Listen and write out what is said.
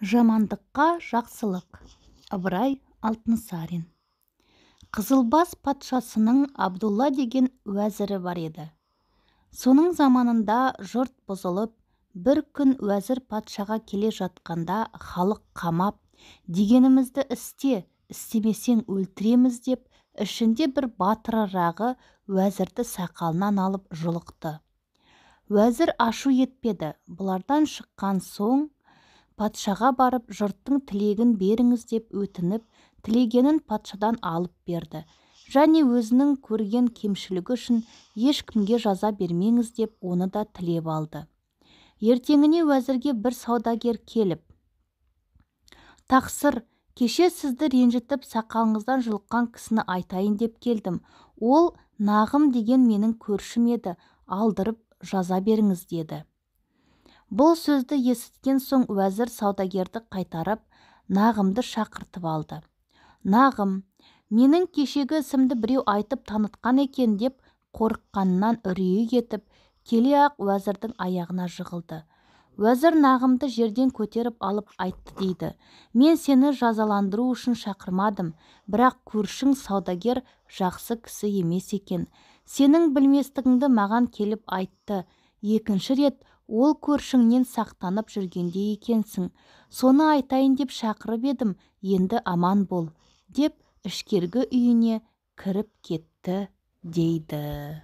Жамандыққа жақсылық. Ыбырай Алтынсарин. Қызылбас патшасының Абдулла деген уәзірі бар еді. Соның заманында жұрт бұзылып, бір күн уәзір патшаға келе жатқанда халық қамап, дегенімізді істе, істемесең өлтіреміз деп, ішінде бір батырырағы уәзірді сақалынан алып жұлықты. Уәзір ашу етпеді. Бұлардан шыққан соң патшаға барып жұрттың тілегін беріңіз деп өтініп, тілегенін патшадан алып берді. Және өзінің көрген кемшілігі үшін ешкімге жаза бермеңіз деп оны да тілеп алды. Ертеңіне уәзірге бір саудагер келіп: «Тақсыр, кеше сізді ренжітіп сақалыңыздан жұлыққан кісіні айтайын деп келдім. Ол Нағым деген менің көршім еді, алдырып жаза беріңіз» деді. Бұл сөзді есіткен соң уәзір саудагерді қайтарып, Нағымды шақыртып алды. «Нағым, менің кешегі ісімді біреу айтып танытқан екен» деп қорыққанынан үрейі кетіп, келе-ақ уәзірдің аяғына жығылды. Уәзір Нағымды жерден көтеріп алып айтты дейді: «Мен сені жазаландыру үшін шақырмадым, бірақ көршің саудагер жақсы кісі емес екен. Сенің білместігіңді маған келіп айтты. Екінші рет ол көршіңнен сақтанып жүргенде екенсің. Соны айтайын деп шақырып едім, енді аман бол» деп ішкергі үйіне кіріп кетті дейді.